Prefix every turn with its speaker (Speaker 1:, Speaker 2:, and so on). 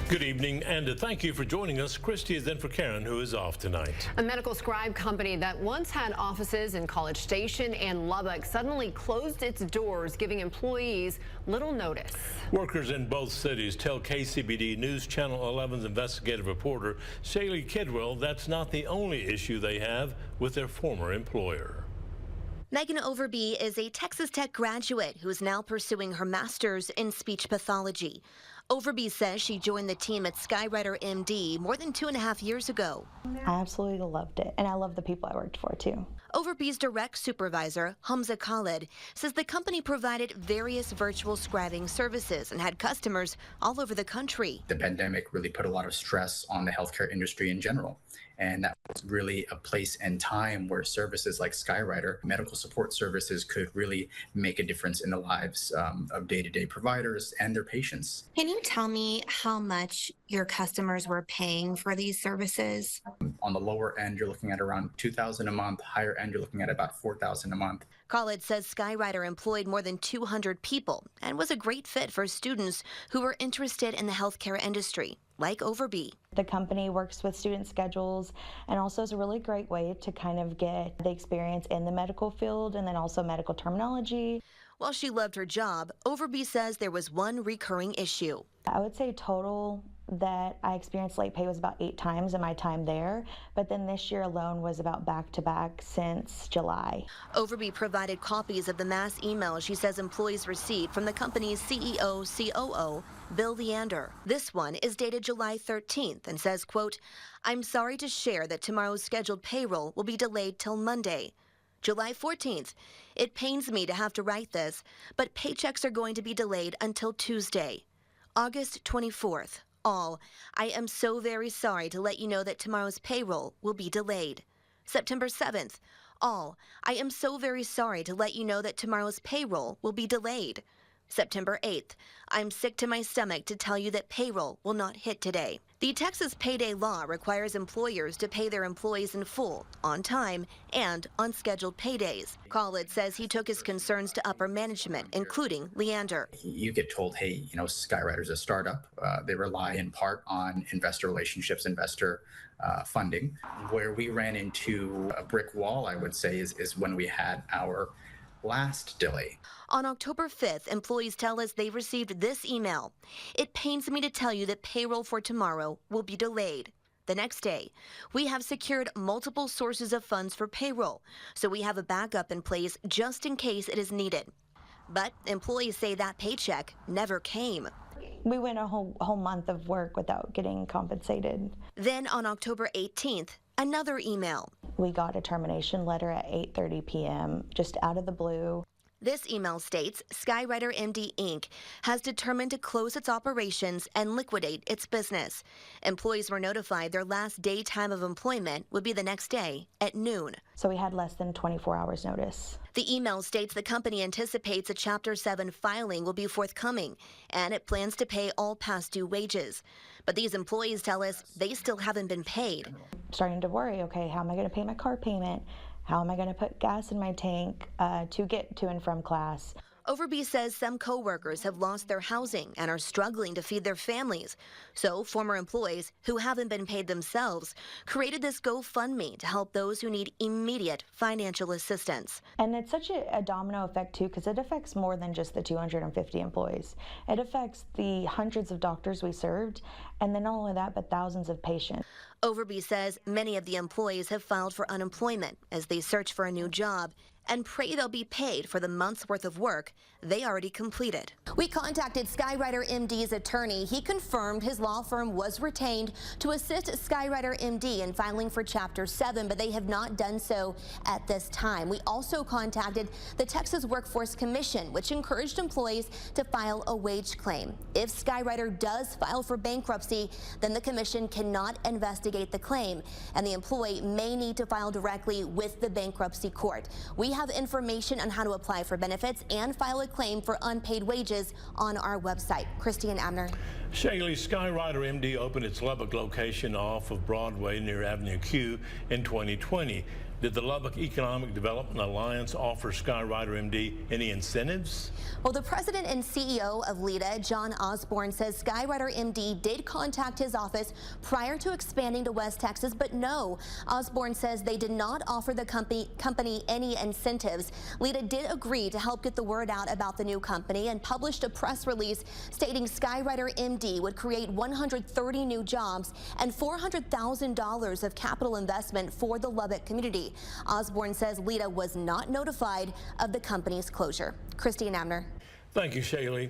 Speaker 1: Good evening, and thank you for joining us. Christy is in for Karen, who is off tonight.
Speaker 2: A medical scribe company that once had offices in College Station and Lubbock suddenly closed its doors, giving employees little notice.
Speaker 1: Workers in both cities tell KCBD News Channel 11's investigative reporter Shaylee Kidwell that's not the only issue they have with their former employer.
Speaker 3: Megan Overby is a Texas Tech graduate who is now pursuing her master's in speech pathology. Overby says she joined the team at Skywriter MD more than 2.5 years ago.
Speaker 4: I absolutely loved it, and I love the people I worked for, too.
Speaker 3: Overby's direct supervisor, Hamza Khalid, says the company provided various virtual scribing services and had customers all over the country.
Speaker 5: The pandemic really put a lot of stress on the healthcare industry in general, and that was really a place and time where services like Skywriter, medical support services, could really make a difference in the lives of day-to-day providers and their patients.
Speaker 6: Can you tell me how much your customers were paying for these services?
Speaker 5: On the lower end, you're looking at around $2,000 a month. Higher end, you're looking at about $4,000 a month.
Speaker 3: Khalid says Skywriter employed more than 200 people and was a great fit for students who were interested in the healthcare industry, like Overby.
Speaker 4: The company works with student schedules and also is a really great way to kind of get the experience in the medical field and then also medical terminology.
Speaker 3: While she loved her job, Overby says there was one recurring issue.
Speaker 4: I would say total that I experienced late pay was about 8 times in my time there, but then this year alone was about back-to-back since July.
Speaker 3: Overby provided copies of the mass emails she says employees received from the company's CEO, COO, Bill Leander. This one is dated July 13th and says, quote, "I'm sorry to share that tomorrow's scheduled payroll will be delayed till Monday. July 14th, it pains me to have to write this, but paychecks are going to be delayed until Tuesday. August 24th, all, I am so very sorry to let you know that tomorrow's payroll will be delayed. September 7th, all, I am so very sorry to let you know that tomorrow's payroll will be delayed. September 8th, I'm sick to my stomach to tell you that payroll will not hit today." The Texas payday law requires employers to pay their employees in full, on time, and on scheduled paydays. Khalid says he took his concerns to upper management, including Leander.
Speaker 5: You get told, hey, Skywriter's a startup. They rely in part on investor relationships, investor funding. Where we ran into a brick wall, I would say, is when we had our last delay.
Speaker 3: On October 5th, employees tell us they received this email. "It pains me to tell you that payroll for tomorrow will be delayed." The next day, "We have secured multiple sources of funds for payroll, so we have a backup in place just in case it is needed." But employees say that paycheck never came.
Speaker 4: We went a whole month of work without getting compensated.
Speaker 3: Then on October 18th, another email.
Speaker 4: We got a termination letter at 8:30 p.m., just out of the blue.
Speaker 3: This email states Skywriter MD Inc. has determined to close its operations and liquidate its business. Employees were notified their last day time of employment would be the next day at noon.
Speaker 4: So we had less than 24 hours notice.
Speaker 3: The email states the company anticipates a Chapter 7 filing will be forthcoming, and it plans to pay all past due wages. But these employees tell us they still haven't been paid.
Speaker 4: Starting to worry, okay, how am I going to pay my car payment? How am I going to put gas in my tank to get to and from class?
Speaker 3: Overby says some coworkers have lost their housing and are struggling to feed their families. So former employees who haven't been paid themselves created this GoFundMe to help those who need immediate financial assistance.
Speaker 4: And it's such a domino effect, too, because it affects more than just the 250 employees. It affects the hundreds of doctors we served, and then not only that, but thousands of patients.
Speaker 3: Overby says many of the employees have filed for unemployment as they search for a new job and pray they'll be paid for the month's worth of work they already completed. We contacted Skywriter MD's attorney. He confirmed his law firm was retained to assist Skywriter MD in filing for Chapter 7, but they have not done so at this time. We also contacted the Texas Workforce Commission, which encouraged employees to file a wage claim. If Skywriter does file for bankruptcy, then the commission cannot investigate the claim, and the employee may need to file directly with the bankruptcy court. We have information on how to apply for benefits and file a claim for unpaid wages on our website. Christy and Abner.
Speaker 1: Shaylee, Skywriter MD opened its Lubbock location off of Broadway near Avenue Q in 2020. Did the Lubbock Economic Development Alliance offer Skywriter MD any incentives?
Speaker 3: Well, the president and CEO of LEDA, John Osborne, says Skywriter MD did contact his office prior to expanding to West Texas, but no. Osborne says they did not offer the company any incentives. LEDA did agree to help get the word out about the new company and published a press release stating Skywriter MD would create 130 new jobs and $400,000 of capital investment for the Lubbock community. Osborne says LEDA was not notified of the company's closure. Christine Abner.
Speaker 1: Thank you, Shaylee.